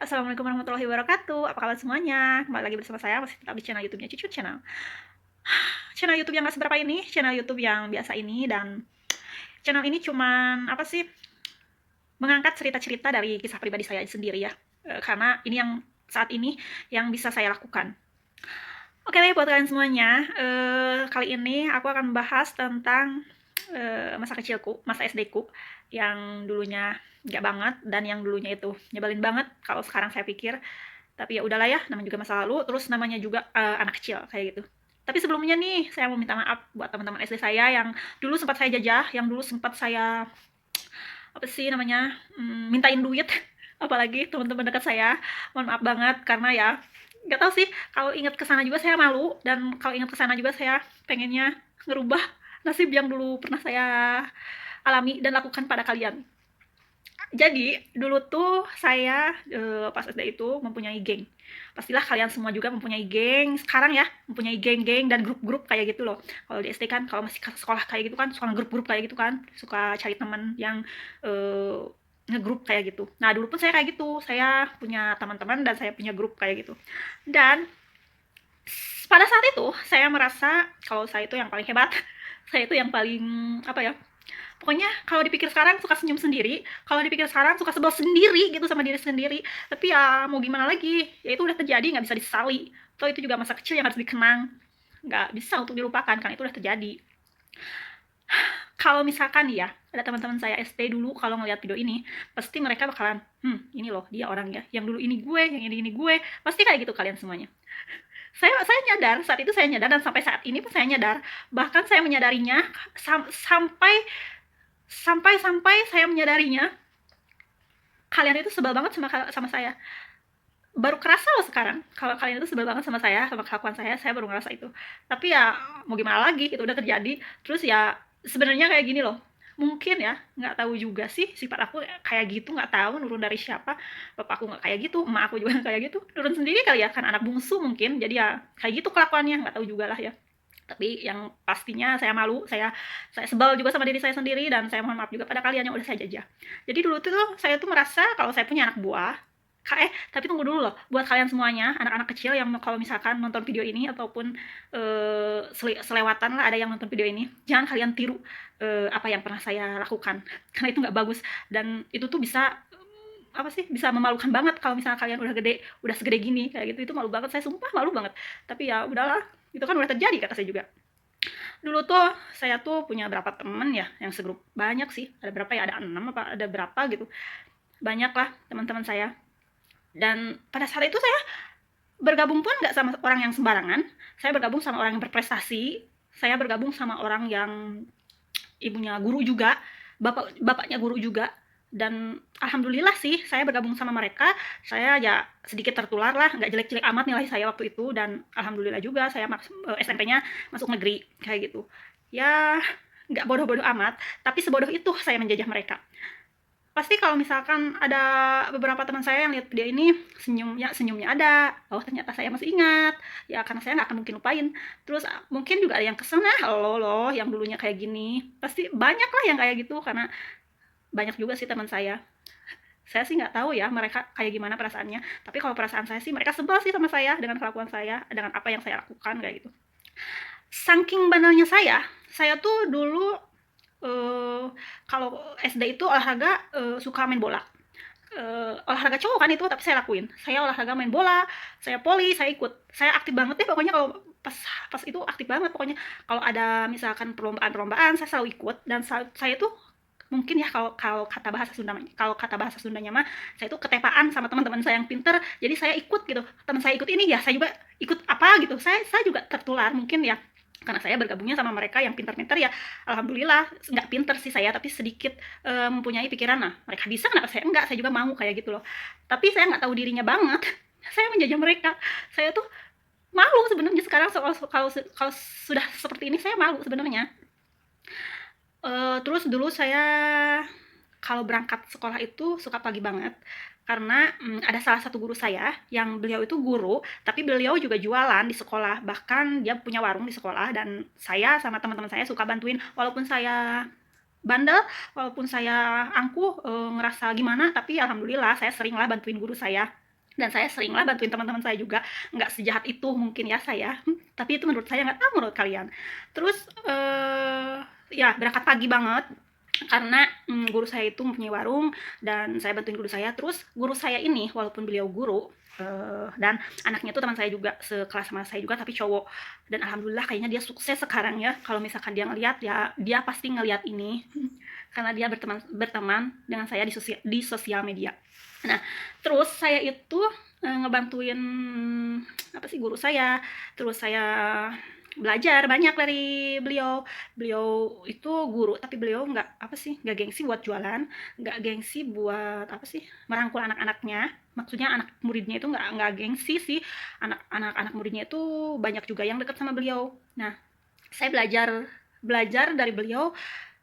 Assalamualaikum warahmatullahi wabarakatuh. Apa kabar semuanya? Kembali lagi bersama saya masih tetap di channel YouTube-nya Cucu Channel. Channel YouTube yang nggak seberapa ini, channel YouTube yang biasa ini, dan channel ini cuman apa sih? Mengangkat cerita-cerita dari kisah pribadi saya sendiri ya. Karena ini yang saat ini yang bisa saya lakukan. Oke deh buat kalian semuanya, kali ini aku akan membahas tentang masa kecilku, masa SD-ku yang dulunya nggak banget dan yang dulunya itu nyebelin banget kalau sekarang saya pikir. Tapi ya udahlah ya, namanya juga masa lalu, terus namanya juga anak kecil kayak gitu. Tapi sebelumnya nih, saya mau minta maaf buat teman-teman SD saya yang dulu sempat saya jajah, yang dulu sempat saya apa sih namanya mintain duit, apalagi teman-teman dekat saya. Mohon maaf banget karena ya nggak tahu sih, kalau ingat ke sana juga saya malu, dan kalau ingat ke sana juga saya pengennya ngerubah nasib yang dulu pernah saya alami dan lakukan pada kalian. Jadi dulu tuh saya pas SD itu mempunyai geng. Pastilah kalian semua juga mempunyai geng sekarang ya, mempunyai geng-geng dan grup-grup kayak gitu loh. Kalau di SD kan, kalau masih sekolah kayak gitu kan, suka grup-grup kayak gitu kan, suka cari teman yang ngegrup kayak gitu. Nah dulu pun saya kayak gitu, saya punya teman-teman dan saya punya grup kayak gitu. Dan pada saat itu saya merasa kalau saya itu yang paling hebat, saya itu yang paling apa ya, pokoknya kalau dipikir sekarang suka senyum sendiri, kalau dipikir sekarang suka sebel sendiri gitu sama diri sendiri. Tapi ya mau gimana lagi, ya itu udah terjadi, nggak bisa disesali. Toh itu juga masa kecil yang harus dikenang, nggak bisa untuk dilupakan karena itu udah terjadi. Kalau misalkan ya ada teman-teman saya SD dulu, kalau ngeliat video ini pasti mereka bakalan ini loh dia orangnya, yang dulu ini gue, yang ini gue, pasti kayak gitu kalian semuanya. Saya nyadar, saat itu saya nyadar, dan sampai saat ini pun saya nyadar, bahkan saya menyadarinya sampai sampai saya menyadarinya kalian itu sebel banget sama saya. Baru kerasa loh sekarang kalau kalian itu sebel banget sama saya, sama kelakuan saya baru ngerasa itu. Tapi ya mau gimana lagi, itu udah terjadi. Terus ya sebenarnya kayak gini loh, mungkin ya nggak tahu juga sih, sifat aku kayak gitu, nggak tahu nurun dari siapa. Bapakku nggak kayak gitu, emak aku juga nggak kayak gitu, nurun sendiri kali ya, kan anak bungsu mungkin, jadi ya kayak gitu kelakuannya, nggak tahu juga lah ya. Tapi yang pastinya saya malu, saya sebel juga sama diri saya sendiri, dan saya mohon maaf juga pada kalian yang udah saya jajah. Jadi dulu tuh saya tuh merasa kalau saya punya anak buah, tapi tunggu dulu loh, buat kalian semuanya, anak-anak kecil yang kalau misalkan nonton video ini ataupun selewatan lah ada yang nonton video ini, jangan kalian tiru apa yang pernah saya lakukan, karena itu nggak bagus, dan itu tuh bisa apa sih, bisa memalukan banget kalau misalnya kalian udah gede, udah segede gini kayak gitu. Itu malu banget, saya sumpah malu banget. Tapi ya udahlah, itu kan udah terjadi kata saya juga. Dulu tuh saya tuh punya berapa temen ya yang segrup, banyak sih, ada berapa ya, ada 6 apa ada berapa gitu, banyak lah teman-teman saya. Dan pada saat itu saya bergabung pun nggak sama orang yang sembarangan, saya bergabung sama orang yang berprestasi, saya bergabung sama orang yang ibunya guru juga, bapaknya guru juga. Dan alhamdulillah sih saya bergabung sama mereka, saya ya sedikit tertular lah, nggak jelek-jelek amat nilai saya waktu itu, dan alhamdulillah juga saya SMP-nya masuk negeri kayak gitu. Ya nggak bodoh-bodoh amat, tapi sebodoh itu saya menjajah mereka. Pasti kalau misalkan ada beberapa teman saya yang lihat video ini, senyumnya ada, oh ternyata saya masih ingat, ya karena saya nggak akan mungkin lupain. Terus mungkin juga ada yang kesel, nah lo yang dulunya kayak gini, pasti banyak lah yang kayak gitu, karena banyak juga sih teman saya sih nggak tahu ya mereka kayak gimana perasaannya, tapi kalau perasaan saya sih mereka sebel sih sama saya dengan kelakuan saya, dengan apa yang saya lakukan kayak gitu. Saking banalnya saya tuh dulu kalau SD itu olahraga suka main bola. Olahraga cowok kan itu, tapi saya lakuin. Saya olahraga main bola, saya poli, saya ikut. Saya aktif banget deh pokoknya, kalau pas pas itu aktif banget pokoknya. Kalau ada misalkan perlombaan-perlombaan saya selalu ikut, dan saya tuh mungkin ya, kalau kata bahasa Sundanya mah, saya tuh ketepaan sama teman-teman saya yang pinter, jadi saya ikut gitu. Teman saya ikut ini ya saya juga ikut apa gitu. Saya juga tertular mungkin ya, karena saya bergabungnya sama mereka yang pinter-pinter ya. Alhamdulillah nggak pinter sih saya, tapi sedikit mempunyai pikiran, nah mereka bisa kenapa saya enggak, saya juga mau kayak gitu loh. Tapi saya nggak tahu dirinya banget, saya menjajah mereka. Saya tuh malu sebenarnya sekarang, kalau sudah seperti ini saya malu sebenarnya. Terus dulu saya kalau berangkat sekolah itu suka pagi banget, karena ada salah satu guru saya yang beliau itu guru, tapi beliau juga jualan di sekolah, bahkan dia punya warung di sekolah, dan saya sama teman-teman saya suka bantuin, walaupun saya bandel, walaupun saya angkuh, ngerasa gimana, tapi alhamdulillah saya seringlah bantuin guru saya. dan saya seringlah bantuin teman-teman saya juga, nggak sejahat itu mungkin ya saya, tapi itu menurut saya, nggak tahu menurut kalian. Terus ya berangkat pagi banget karena guru saya itu mempunyai warung dan saya bantuin guru saya. Terus guru saya ini walaupun beliau guru dan anaknya tuh teman saya juga, sekelas sama saya juga tapi cowok, dan alhamdulillah kayaknya dia sukses sekarang ya. Kalau misalkan dia ngelihat ya, dia pasti ngelihat ini karena dia berteman dengan saya di sosial media. Nah, terus saya itu ngebantuin apa sih guru saya, terus saya belajar banyak dari beliau. Beliau itu guru tapi beliau nggak apa sih, nggak gengsi buat jualan, nggak gengsi buat apa sih, merangkul anak-anaknya. Maksudnya anak muridnya itu nggak gengsi sih, anak muridnya itu banyak juga yang dekat sama beliau. Nah, saya belajar belajar dari beliau.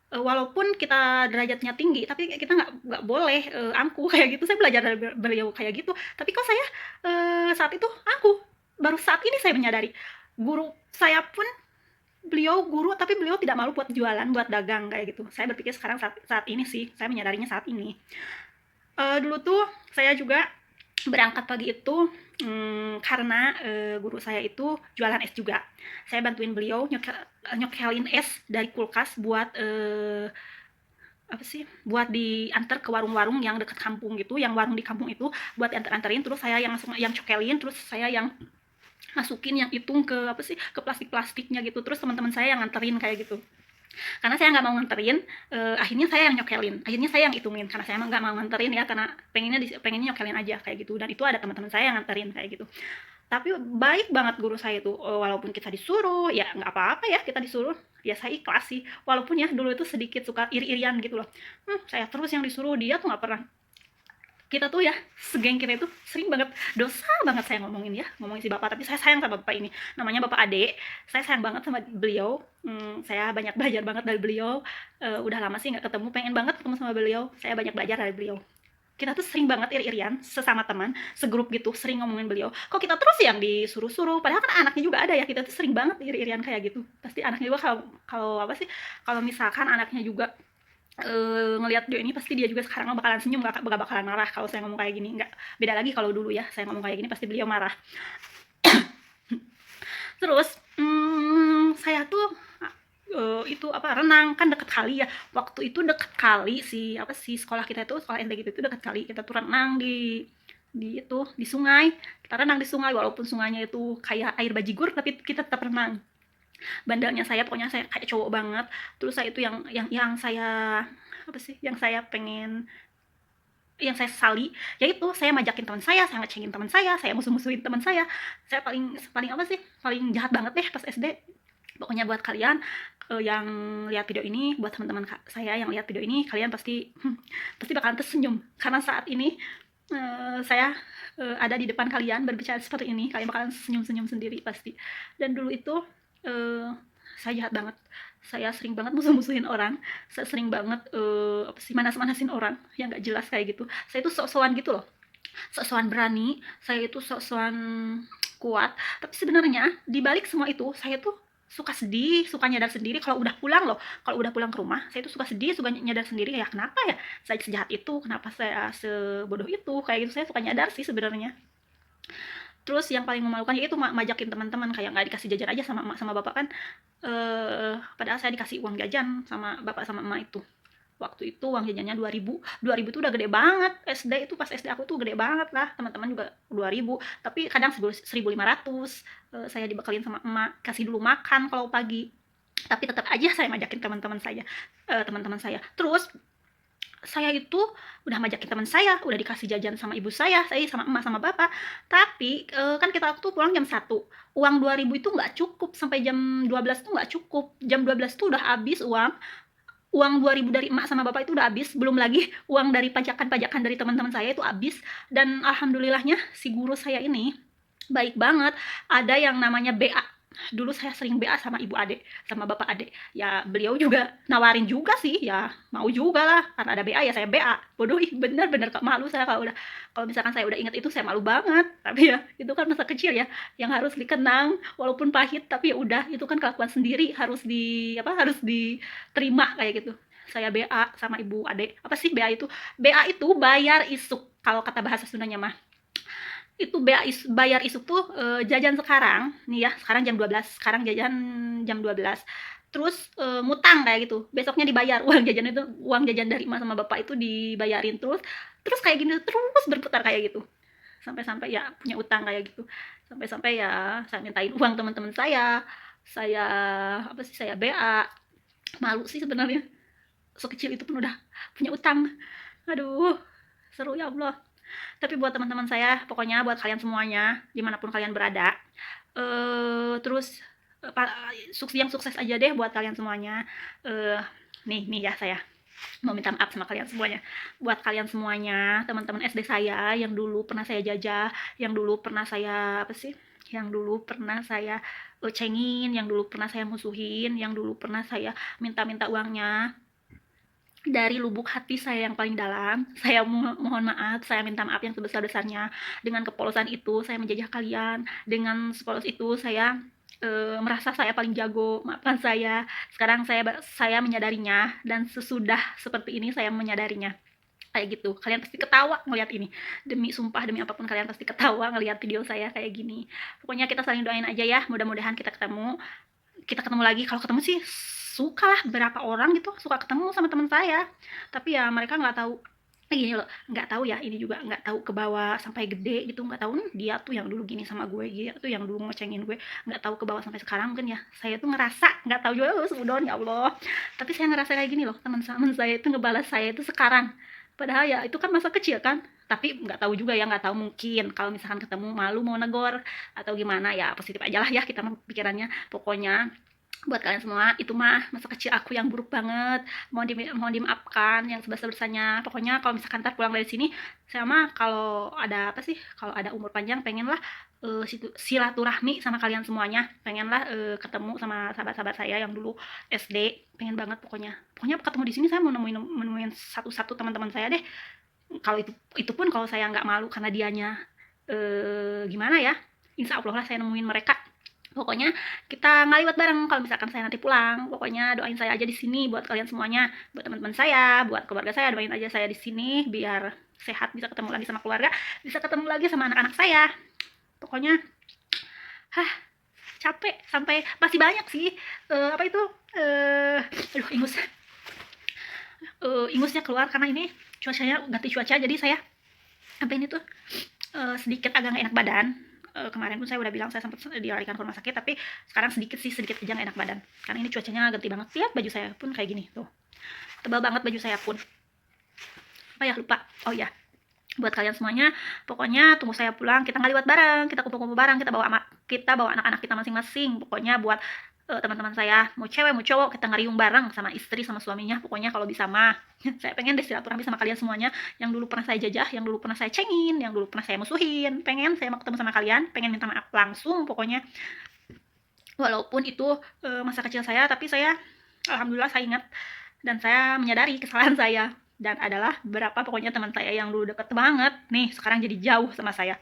Walaupun kita derajatnya tinggi tapi kita nggak boleh angkuh kayak gitu. Saya belajar dari beliau kayak gitu, tapi kok saya saat itu angkuh. Baru saat ini saya menyadari, guru saya pun, beliau guru tapi beliau tidak malu buat jualan, buat dagang kayak gitu. Saya berpikir sekarang saat ini sih, saya menyadarinya saat ini. Dulu tuh saya juga berangkat pagi itu karena guru saya itu jualan es juga. Saya bantuin beliau nyokelin es dari kulkas buat apa sih, buat diantar ke warung-warung yang dekat kampung gitu, yang warung di kampung itu buat diantar-anterin. Terus saya yang cokelin, terus saya yang masukin yang hitung ke apa sih, ke plastiknya gitu. Terus teman-teman saya yang nganterin kayak gitu. Karena saya nggak mau nganterin, akhirnya saya yang nyokelin, akhirnya saya yang hitungin karena saya emang nggak mau nganterin ya, karena pengennya nyokelin aja kayak gitu. Dan itu ada teman-teman saya yang nganterin kayak gitu. Tapi baik banget guru saya tuh, walaupun kita disuruh ya nggak apa-apa ya, kita disuruh ya saya ikhlas sih. Walaupun ya dulu itu sedikit suka iri-irian gitu loh, saya terus yang disuruh, dia tuh nggak pernah. Kita tuh ya, segeng kita itu sering banget, dosa banget saya ngomongin si bapak, tapi saya sayang sama bapak ini, namanya Bapak Ade. Saya sayang banget sama beliau. Saya banyak belajar banget dari beliau. Udah lama sih nggak ketemu, pengen banget ketemu sama beliau. Saya banyak belajar dari beliau. Kita tuh sering banget iri-irian sesama teman, segrup gitu, sering ngomongin beliau. Kok kita terus yang disuruh-suruh, padahal kan anaknya juga ada ya. Kita tuh sering banget iri-irian kayak gitu. Pasti anaknya juga, kalau kalau apa sih, kalau misalkan anaknya juga ngelihat video ini, pasti dia juga sekarang bakalan senyum, gak bakalan marah kalau saya ngomong kayak gini. Nggak beda lagi kalau dulu ya, saya ngomong kayak gini pasti beliau marah. Terus saya tuh itu apa, renang kan deket kali ya. Waktu itu deket kali sih, apa sih, sekolah kita itu, sekolah SD gitu itu deket kali. Kita tuh renang di sungai. Kita renang di sungai walaupun sungainya itu kayak air bajigur, tapi kita tetap renang. Bandelnya saya, pokoknya saya kayak cowok banget. Terus saya itu yang saya apa sih, yang saya sesali, yaitu saya majakin teman saya ngecengin teman saya musuh-musuhin teman saya paling paling apa sih, paling jahat banget deh pas SD. Pokoknya buat kalian yang lihat video ini, buat teman-teman saya yang lihat video ini, kalian pasti pasti bakalan tersenyum karena saat ini saya ada di depan kalian berbicara seperti ini, kalian bakalan senyum-senyum sendiri pasti. Dan dulu itu saya jahat banget, saya sering banget musuh-musuhin orang, saya sering banget apa sih, manas-manasin orang yang nggak jelas kayak gitu. Saya itu sok-sokan gitu loh, sok-sokan berani, saya itu sok-sokan kuat, tapi sebenarnya di balik semua itu saya tuh suka sedih, suka nyadar sendiri kalau udah pulang loh. Kalau udah pulang ke rumah, saya tuh suka sedih, suka nyadar sendiri, ya kenapa ya saya sejahat itu, kenapa saya sebodoh itu, kayak gitu. Saya suka nyadar sih sebenarnya. Terus yang paling memalukan yaitu majakin teman-teman, kayak nggak dikasih jajan aja sama emak sama bapak kan. Padahal saya dikasih uang jajan sama bapak sama emak itu. Waktu itu uang jajannya 2.000. 2.000 itu udah gede banget. SD itu, pas SD aku tuh gede banget lah. Teman-teman juga 2.000. Tapi kadang 1.500. Saya dibekalin sama emak, kasih dulu makan kalau pagi. Tapi tetap aja saya majakin teman-teman saya. Terus saya itu udah majakin teman saya, udah dikasih jajan sama ibu saya sama emak sama bapak, tapi kan kita waktu pulang jam 1, uang 2.000 itu nggak cukup, sampai jam 12 tuh nggak cukup, jam 12 tuh udah habis uang 2.000 dari emak sama bapak itu udah habis, belum lagi uang dari pajakan-pajakan dari teman-teman saya itu habis. Dan alhamdulillahnya si guru saya ini baik banget, ada yang namanya BA. Dulu saya sering BA sama ibu ade, sama bapak ade. Ya beliau juga nawarin juga sih, ya mau juga lah, karena ada BA ya saya BA. Bodoh, bener-bener malu saya kalau misalkan saya udah inget itu, saya malu banget. Tapi ya itu kan masa kecil ya, yang harus dikenang walaupun pahit, tapi ya udah, itu kan kelakuan sendiri, harus diterima kayak gitu. Saya BA sama ibu ade. Apa sih BA itu? BA itu bayar isuk kalau kata bahasa Sundanya mah. itu bayar isuk tuh jajan sekarang nih ya, sekarang jam 12, sekarang jajan jam 12, terus ngutang kayak gitu, besoknya dibayar uang jajan itu, uang jajan dari emak sama bapak itu dibayarin terus, terus kayak gini terus berputar kayak gitu, sampai-sampai ya punya utang kayak gitu, sampai-sampai ya saya mintain uang teman-teman saya apa sih, saya BA, malu sih sebenarnya, sekecil itu pun udah punya utang, aduh seru ya Allah. Tapi buat teman-teman saya, pokoknya buat kalian semuanya, dimanapun kalian berada, terus yang sukses aja deh buat kalian semuanya. Nih ya saya mau minta maaf sama kalian semuanya. Buat kalian semuanya, teman-teman SD saya yang dulu pernah saya jajah, yang dulu pernah saya apa sih? Yang dulu pernah saya cengin, yang dulu pernah saya musuhin, yang dulu pernah saya minta-minta uangnya, dari lubuk hati saya yang paling dalam, saya mohon maaf, saya minta maaf yang sebesar-besarnya. Dengan kepolosan itu, saya menjajah kalian. Dengan sepolos itu, saya merasa saya paling jago. Maafkan saya. Sekarang saya menyadarinya, dan sesudah seperti ini saya menyadarinya. Kayak gitu. Kalian pasti ketawa ngeliat ini. Demi sumpah, demi apapun kalian pasti ketawa ngeliat video saya kayak gini. Pokoknya kita saling doain aja ya. Mudah-mudahan kita ketemu lagi. Kalau ketemu sih suka lah, berapa orang gitu suka ketemu sama teman saya, tapi ya mereka nggak tahu gini loh, nggak tahu ya, ini juga nggak tahu ke bawah sampai gede gitu, nggak tahu dia tuh yang dulu gini sama gue, dia tuh yang dulu ngecengin gue, nggak tahu ke bawah sampai sekarang. Mungkin ya saya tuh ngerasa nggak tahu juga, seudon ya Allah, tapi saya ngerasa kayak gini loh, teman-teman saya itu ngebalas saya itu sekarang, padahal ya itu kan masa kecil kan. Tapi nggak tahu juga ya, nggak tahu, mungkin kalau misalkan ketemu malu mau negor atau gimana, ya positif aja lah ya kita pikirannya. Pokoknya buat kalian semua, itu mah masa kecil aku yang buruk banget, mohon dimaafkan yang sebesar-besarnya. Pokoknya kalau misalkan ntar pulang dari sini, saya mah kalau ada apa sih, kalau ada umur panjang pengen lah silaturahmi sama kalian semuanya, pengen lah ketemu sama sahabat-sahabat saya yang dulu SD, pengen banget. Pokoknya ketemu di sini saya mau nemuin satu-satu teman-teman saya deh. Kalau itu pun kalau saya nggak malu karena dianya gimana ya, insya Allah lah saya nemuin mereka. Pokoknya kita ngaliwat bareng kalau misalkan saya nanti pulang. Pokoknya doain saya aja di sini buat kalian semuanya, buat teman-teman saya, buat keluarga saya, doain aja saya di sini biar sehat, bisa ketemu lagi sama keluarga, bisa ketemu lagi sama anak-anak saya. Pokoknya capek, sampai masih banyak sih apa itu aduh ingusnya keluar karena ini cuacanya ganti cuaca, jadi saya apa ini tuh sedikit agak nggak enak badan. Kemarin pun saya udah bilang saya sempat dilarikan ke rumah sakit, tapi sekarang sedikit aja nggak enak badan karena ini cuacanya ganti banget. Lihat baju saya pun kayak gini tuh, tebal banget baju saya pun. Oh ya, lupa, oh ya, buat kalian semuanya, pokoknya tunggu saya pulang, kita ngaliwat bareng, kita kumpul-kumpul bareng, kita bawa anak-anak kita masing-masing. Pokoknya buat teman-teman saya, mau cewek mau cowok, kita ngariung bareng sama istri sama suaminya. Pokoknya kalau bisa mah saya pengen deh silaturahmi sama kalian semuanya, yang dulu pernah saya jajah, yang dulu pernah saya cengin, yang dulu pernah saya musuhin. Pengen saya mau ketemu sama kalian, pengen minta maaf langsung. Pokoknya walaupun itu masa kecil saya, tapi saya alhamdulillah saya ingat dan saya menyadari kesalahan saya. Dan adalah berapa pokoknya teman saya yang dulu deket banget nih sekarang jadi jauh sama saya.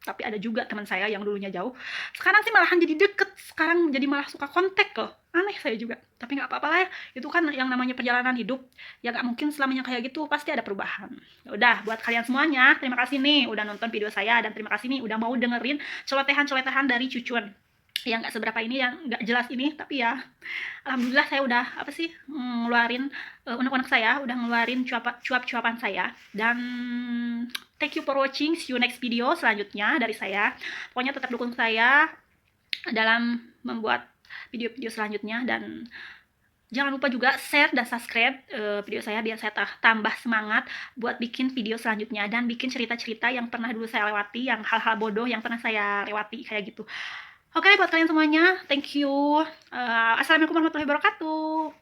Tapi ada juga teman saya yang dulunya jauh, sekarang sih malahan jadi deket, sekarang jadi malah suka kontak loh. Aneh saya juga, tapi nggak apa-apa lah ya, itu kan yang namanya perjalanan hidup, ya nggak mungkin selamanya kayak gitu, pasti ada perubahan. Ya udah, buat kalian semuanya, terima kasih nih udah nonton video saya, dan terima kasih nih udah mau dengerin celotehan dari Cucun yang nggak seberapa ini, yang nggak jelas ini, tapi ya alhamdulillah saya udah apa sih ngeluarin unek-unek saya, udah ngeluarin cuap-cuapan saya. Dan thank you for watching, see you next video selanjutnya dari saya. Pokoknya tetap dukung saya dalam membuat video-video selanjutnya, dan jangan lupa juga share dan subscribe video saya biar saya tambah semangat buat bikin video selanjutnya dan bikin cerita-cerita yang pernah dulu saya lewati, yang hal-hal bodoh yang pernah saya lewati kayak gitu. Oke, buat kalian semuanya, thank you. Assalamualaikum warahmatullahi wabarakatuh.